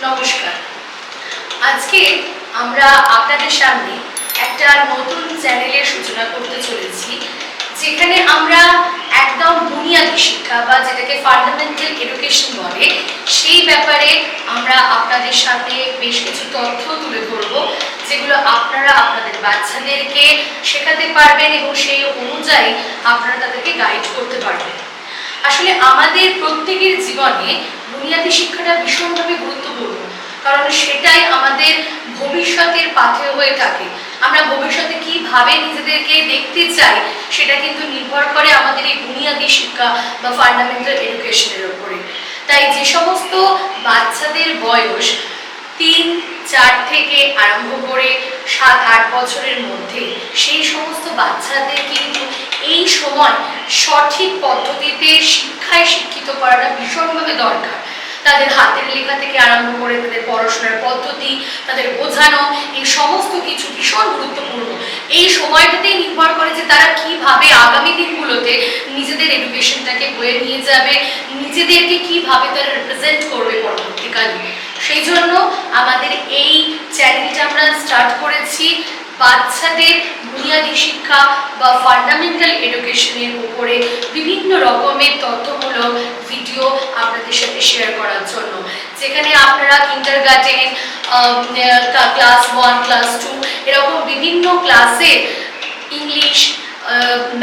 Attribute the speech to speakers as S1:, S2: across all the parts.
S1: নমস্কার। আজকে আমরা আপনাদের সামনে একটা নতুন চ্যানেলের সূচনা করতে চলেছি, যেখানে আমরা একদম বুনিয়াদী শিক্ষা বা যেটাকে ফান্ডামেন্টাল এডুকেশন বলে, সেই ব্যাপারে আমরা আপনাদের সামনে বেশ কিছু তথ্য তুলে ধরব, যেগুলো আপনারা আপনাদের বাচ্চাদেরকে শেখাতে পারবেন এবং সেই অনুযায়ী আপনারা তাদেরকে গাইড করতে পারবেন। আসলে আমাদের প্রত্যেকের জীবনে বুনিয়াদী শিক্ষাটা ভীষণভাবে গুরুত্বপূর্ণ, কারণ সেটাই আমাদের ভবিষ্যতের পাথেয় হয়ে থাকে। আমরা ভবিষ্যতে কিভাবে নিজেদেরকে দেখতে চাই সেটা কিন্তু নির্ভর করে আমাদের এই বুনিয়াদী শিক্ষা বা ফান্ডামেন্টাল এডুকেশনের উপরে। তাই যে সমস্ত বাচ্চাদের বয়স 3-4 থেকে আরম্ভ করে 7-8 বছরের মধ্যে, সেই সমস্ত বাচ্চাদের কিন্তু এই সময় সঠিক পদ্ধতিতে শিক্ষায় শিক্ষিত করাটা ভীষণভাবে দরকার। তাদের হাতের লেখা থেকে আরম্ভ করে তাদের পড়াশোনার পদ্ধতি, তাদের বোঝানো, এই সমস্ত কিছু ভীষণ গুরুত্বপূর্ণ। এই সময়টাতেই নির্ভর করে যে তারা কিভাবে আগামী দিনগুলোতে নিজেদের এডুকেশনটাকে বয়ে নিয়ে যাবে, নিজেদেরকে কিভাবে তারা রিপ্রেজেন্ট করবে পরবর্তীকালে। সেই জন্য আমাদের এই চ্যানেলটা আমরা স্টার্ট করেছি বাচ্চাদের বুনিয়াদী শিক্ষা বা ফান্ডামেন্টাল এডুকেশনের উপরে বিভিন্ন রকমের তথ্যমূলক ভিডিও আপনাদের সাথে শেয়ার করার জন্য, যেখানে আপনারা কিন্ডারগার্টেন, ক্লাস 1, ক্লাস 2 এরকম বিভিন্ন ক্লাসে ইংলিশ,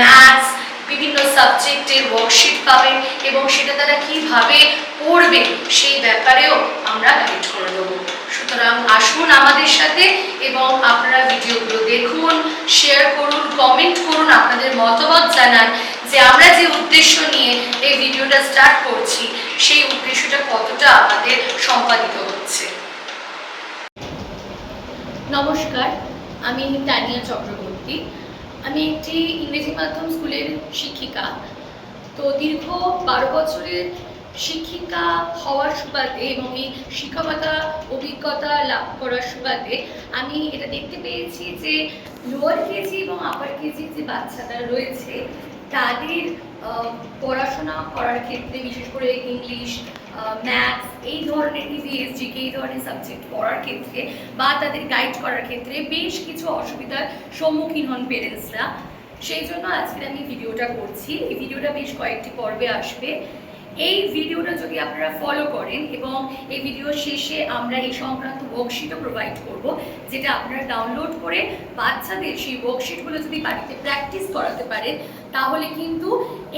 S1: ম্যাথস, বিভিন্ন সাবজেক্টের ওয়ার্কশিট পাবেন এবং সেটা তারা কিভাবে পড়বে সেই ব্যাপারেও আমরা গাইড করে দেবো। সুতরাং আসুন আমাদের সাথে এবং আপনারা ভিডিওগুলো দেখুন, শেয়ার করুন, কমেন্ট করুন, আপনাদের মতামত জানান যে আমরা যে উদ্দেশ্য নিয়ে এই ভিডিওটা স্টার্ট করছি সেই উদ্দেশ্যটা কতটা আমাদের সম্পাদিত হচ্ছে। নমস্কার, আমি তানিয়া চক্রবর্তী। আমি একটি ইংরেজি মাধ্যম স্কুলের শিক্ষিকা। তো দীর্ঘ 12 বছরের শিক্ষিকা হওয়ার সুবাদে এবং এই শিক্ষকতা অভিজ্ঞতা লাভ করার সুবাদে আমি এটা দেখতে পেয়েছি যে লোয়ার কেজি এবং আপার কেজির যে বাচ্চারা রয়েছে তাদের পড়াশোনা করার ক্ষেত্রে, বিশেষ করে ইংলিশ, ম্যাথস, এই ধরনের ইভিএসজিকে এই ধরনের সাবজেক্ট পড়ার ক্ষেত্রে বা তাদের গাইড করার ক্ষেত্রে বেশ কিছু অসুবিধার সম্মুখীন হন পেরেন্টসরা। সেই জন্য আজকে আমি ভিডিওটা করছি। এই ভিডিওটা বেশ কয়েকটি পর্বে আসবে। এই ভিডিওটা যদি আপনারা ফলো করেন এবং এই ভিডিও শেষে আমরা এই সংক্রান্ত ওয়ার্কশিটও প্রোভাইড করব, যেটা আপনারা ডাউনলোড করে বাচ্চাদের সেই ওয়ার্কশিটগুলো যদি বাড়িতে প্র্যাকটিস করাতে পারেন, তাহলে কিন্তু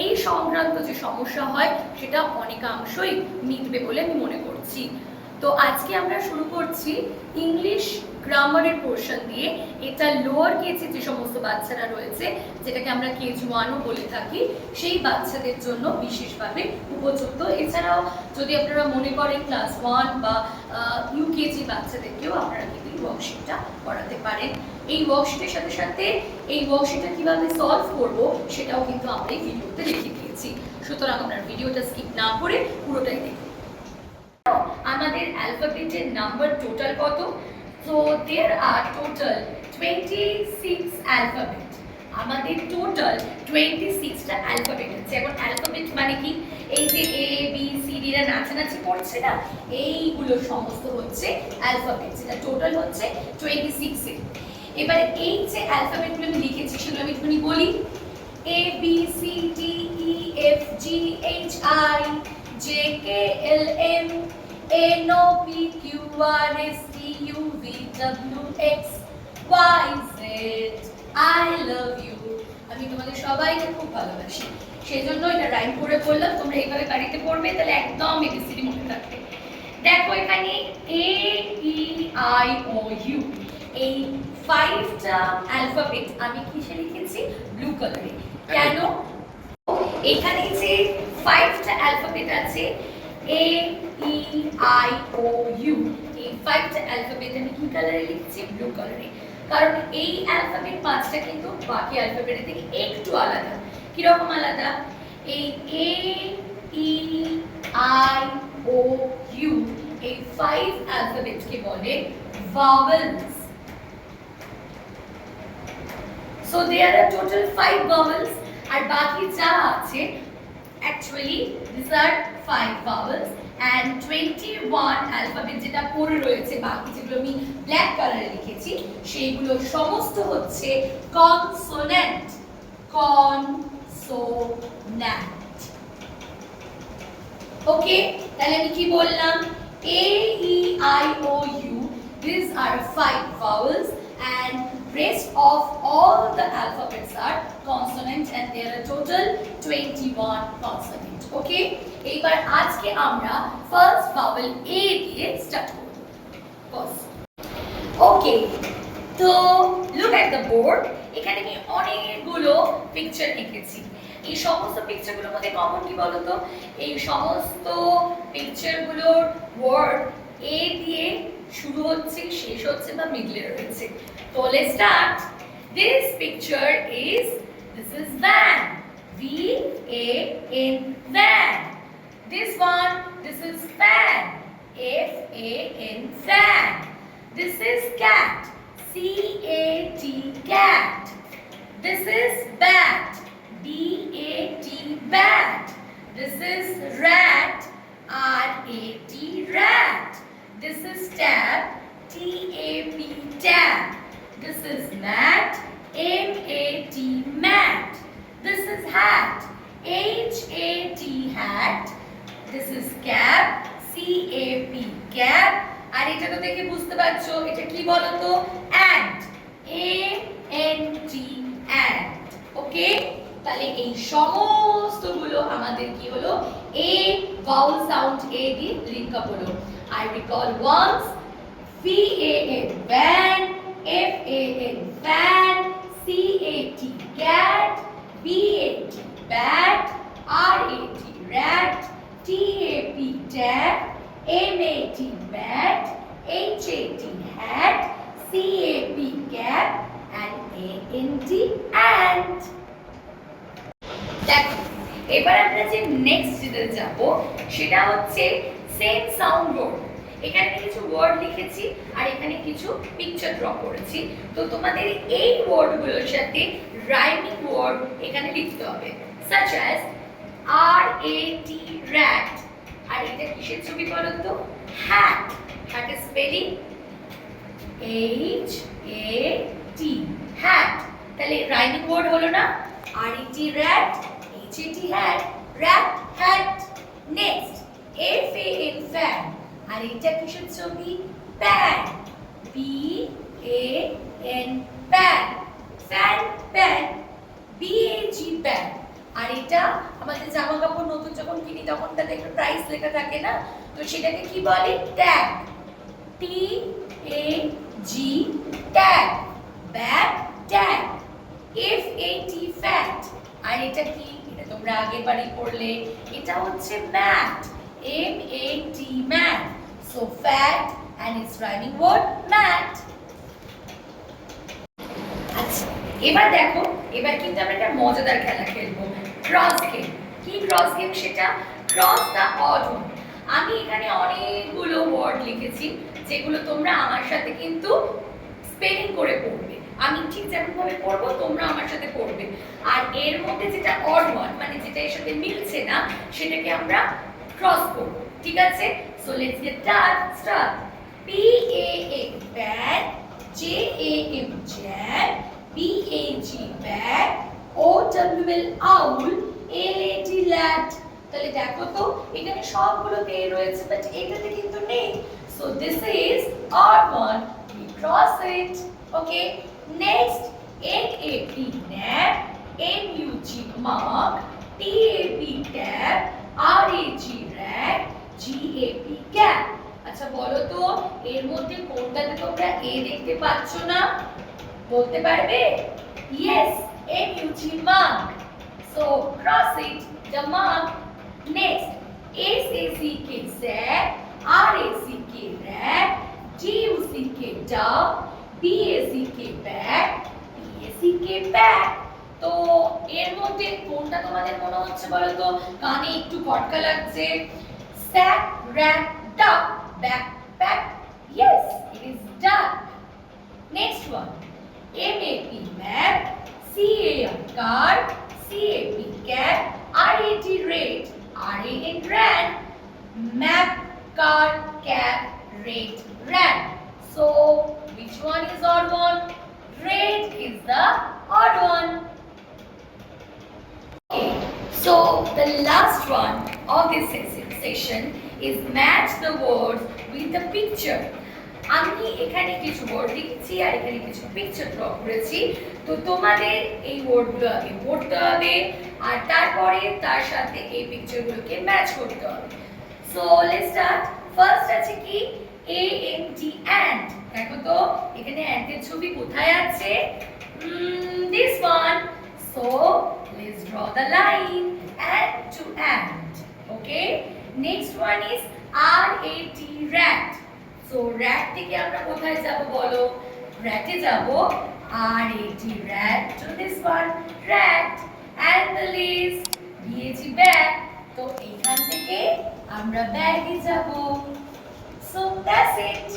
S1: এই সংক্রান্ত যে সমস্যা হয় সেটা অনেকাংশই মিটবে বলে আমি মনে করছি। তো আজকে আমরা শুরু করছি ইংলিশ গ্রামারের পোর্শন দিয়ে। এটা লোয়ার কেজি যে সমস্ত বাচ্চারা রয়েছে, যেটাকে আমরা কেজি 1ও বলে থাকি, সেই বাচ্চাদের জন্য বিশেষভাবে উপযুক্ত। এছাড়াও যদি আপনারা মনে করেন ক্লাস 1 বা ইউকেজি বাচ্চাদেরকেও আপনারা কিন্তু ওয়ার্কশিটটা করাতে পারেন। এই ওয়ার্কশিটের সাথে সাথে এই ওয়ার্কশিটটা কিভাবে সলভ করব সেটাও কিন্তু আমরা এই ভিডিওতে লিখে দিয়েছি। সুতরাং আপনার ভিডিওটা স্কিপ না করে পুরোটাই দেখুন। আমাদের অ্যালফাবেটের নাম্বার টোটাল কত? So there are total 26 alphabet. আমাদের টোটাল 26টা অ্যালফাবেট আছে। এখন অ্যালফাবেট মানে কি? এই যে এ বি সি ডি রা নাচানাচি করছে না, এইগুলো সমস্ত হচ্ছে অ্যালফাবেট, যেটা টোটাল হচ্ছে 26 এ। এবারে এই যে অ্যালফাবেটগুলো আমি লিখেছি সেগুলো আমি একটুখানি বলি। A B C D E F G H I J K L M N O P Q R S T U V W X Y Z I love you। আমি তোমাদের সবাইকে খুব ভালোবাসি, সেই জন্য এটা রাইম করে বললাম। তোমরা এইভাবে বাড়িতে পড়বে, তাহলে একদম এবিসিডি মনে থাকবে। দেখো এখানে A E I O U, এই 5টা অ্যালফাবেট আমি কিসে লিখেছি? ব্লু কালারে। কেন? এখানে যে 5টা অ্যালফাবেট আছে A E I O U, এই 5টা অ্যালফাবেট আমি কি কালারে লিখছি? ব্লু কালারে। কারণ এই অ্যালফাবেট 5টা কিন্তু বাকি অ্যালফাবেটের থেকে একটু আলাদা। কিরকম আলাদা? এই A E I O U, এই 5 অ্যালফাবেটকে বলে vowels. So there are total 5 vowels, আর বাকি যা আছে Actually, these are 5 vowels and 21 alphabet যেটা পড়ে রয়েছে, বাকি যেগুলো আমি ব্ল্যাক কালারে লিখেছি সেইগুলো সমস্ত হচ্ছে কনসোনেন্ট। কনসোনেন্ট। ওকে, তাহলে আমি কি বললাম? A, E, I, O, U. These are 5 vowels and rest of all the alphabets are consonant and there are total 21 consonant. Okay, এবার আজকে আমরা ফার্স্ট ভাওয়েল A দিয়ে স্টার্ট করব। ওকে, তো লুক এট দ্য বোর্ড। এখানে আমি অনেকগুলো পিকচার এঁকেছি। এই সমস্ত পিকচারগুলোর মধ্যে কমন কি বলতো? এই সমস্ত পিকচারগুলোর ওয়ার্ড এ দিয়ে শুরু হচ্ছে, শেষ হচ্ছে বা মিডলে রয়েছে। তো let's start. This picture is, this is van, V A N, van. This one, this is fan, F A N, fan. This is cat, C A T, cat. This is bat, B A T, bat. This is rat, R A T, rat. This is tab, T A P, tab. This is mat, M A T, mat. This is hat, H A T, hat. This is cap, C A P, cap. আর এটা তো দেখে বুঝতে পারছো এটা কি বলতো? ant, A N T, ant. ওকে, তাহলে এই সমস্তগুলো আমাদের কি হলো? A vowel sound A দিয়ে লিঙ্ক আপ হলো। I recall once, V A N, van, F A N, fan, C A T, cat, B A T, bat, R A T, rat, T A P, tab, M A T, mat, H A T, hat, C A P, cap, and A N T, ant. দেখো, এবার আমরা যে next যেটা যাব সেটা হচ্ছে same sound word. এখানে কিছু ওয়ার্ড লিখেছি আর এখানে কিছু পিকচার ড্র করেছি। তো তোমাদের এই ওয়ার্ডগুলোর সাথে রাইমিং ওয়ার্ড এখানে লিখতে হবে, such as R A T, rat। আর এটা কিসের ছবি বলো তো? হ্যাট। হ্যাটের spelling H A T, hat. তাহলে রাইমিং ওয়ার্ড হলো না? R E T, rat, H A T, hat, rat, hat। Next F A N, fan। আর এটা কিসের ছবি? Pan, P A N, pan, fan, pan, B A G, pan. আর এটা আমাদের জামা কাপড় নতুন যখন কিনি তখন তাতে একটা প্রাইস লেখা থাকে না, তো সেটাকে কি বলে? Tag, T A G, tag. Bag, tag, F A T, fat. আর এটা কি? এটা তোমরা আগের বারই পড়লে, এটা হচ্ছে mat, M A T, mat. So fat and its rhyming word mat. আচ্ছা, এবার দেখো, এবার কিন্তু আমরা একটা মজাদার খেলা খেলবো, ক্রস গেম। কি ক্রস গেম সেটা? Cross the odd one. আমি এখানে অনেকগুলো ওয়ার্ড লিখেছি যেগুলো তোমরা আমার সাথে কিন্তু স্পেলিং করে পড়বে। আমি ঠিক যেমন ভাবে পড়বো তোমরা আমার সাথে পড়বে। আর এর মধ্যে যেটা অড ওয়ান মানে যেটা এর সাথে মিলছে না সেটাকে আমরা ক্রস করব। ঠিক আছে? So let's get start. P A N, pan, J A M, jam, B A G, bag, O W L, owl, L A T, lat। তাহলে দেখো তো এখানে সবগুলো পেয়ে রয়েছে বাট এটাতে কিন্তু নেই। So this is odd one, we cross it. Okay, next N A P, nap, M U G, mug, T A P, tap, R A G, rag, G A P, cap। আচ্ছা বলো তো এর মধ্যে কোনটাতে তোমরা এ দেখতে পাচ্ছ না? বলতে পারবে? Yes, M U G, mug. So cross it, the mug. Next, S A C K, sack, R A C K, rag, D U C K, dog, B A C K, bag, P A C K, bag। তো এর মধ্যে কোনটা তোমাদের মনে হচ্ছে বলো তো? কানে একটু খটকা লাগছে। Sack, rat, duck, backpack. Yes, it is duck. Next one, M A P, map, C A R, car, C A P, cat, R-A-T, rate. R-A-N, ran. Map, car, cab, rate, ran. So, which one is odd one? Rate is the odd one. Okay, so the last one of this session is match the words with the picture. আমি এখানে কিছু word লিখেছি আর এখানে কিছু picture draw করেছি, তো তোমাদের এই ওয়ার্ডগুলো আগে পড়তে হবে আর তারপরে তার সাথে এই পিকচারগুলোকে ম্যাচ করতে হবে। So let's start. ফার্স্ট আছে কি ANT, অ্যান্ড। দেখো তো এখানে অ্যান্টের ছবি কোথায় আছে? This one. So let's draw the line and to and. Okay, next one is RAT, rat. So rat থেকে আমরা কোথায় যাব বলো? rat এ যাব। RAT, rat, to this one, rat, and the list দিয়েছি ব্যাগ, তো এখান থেকে আমরা ব্যাগে যাব। So that's it.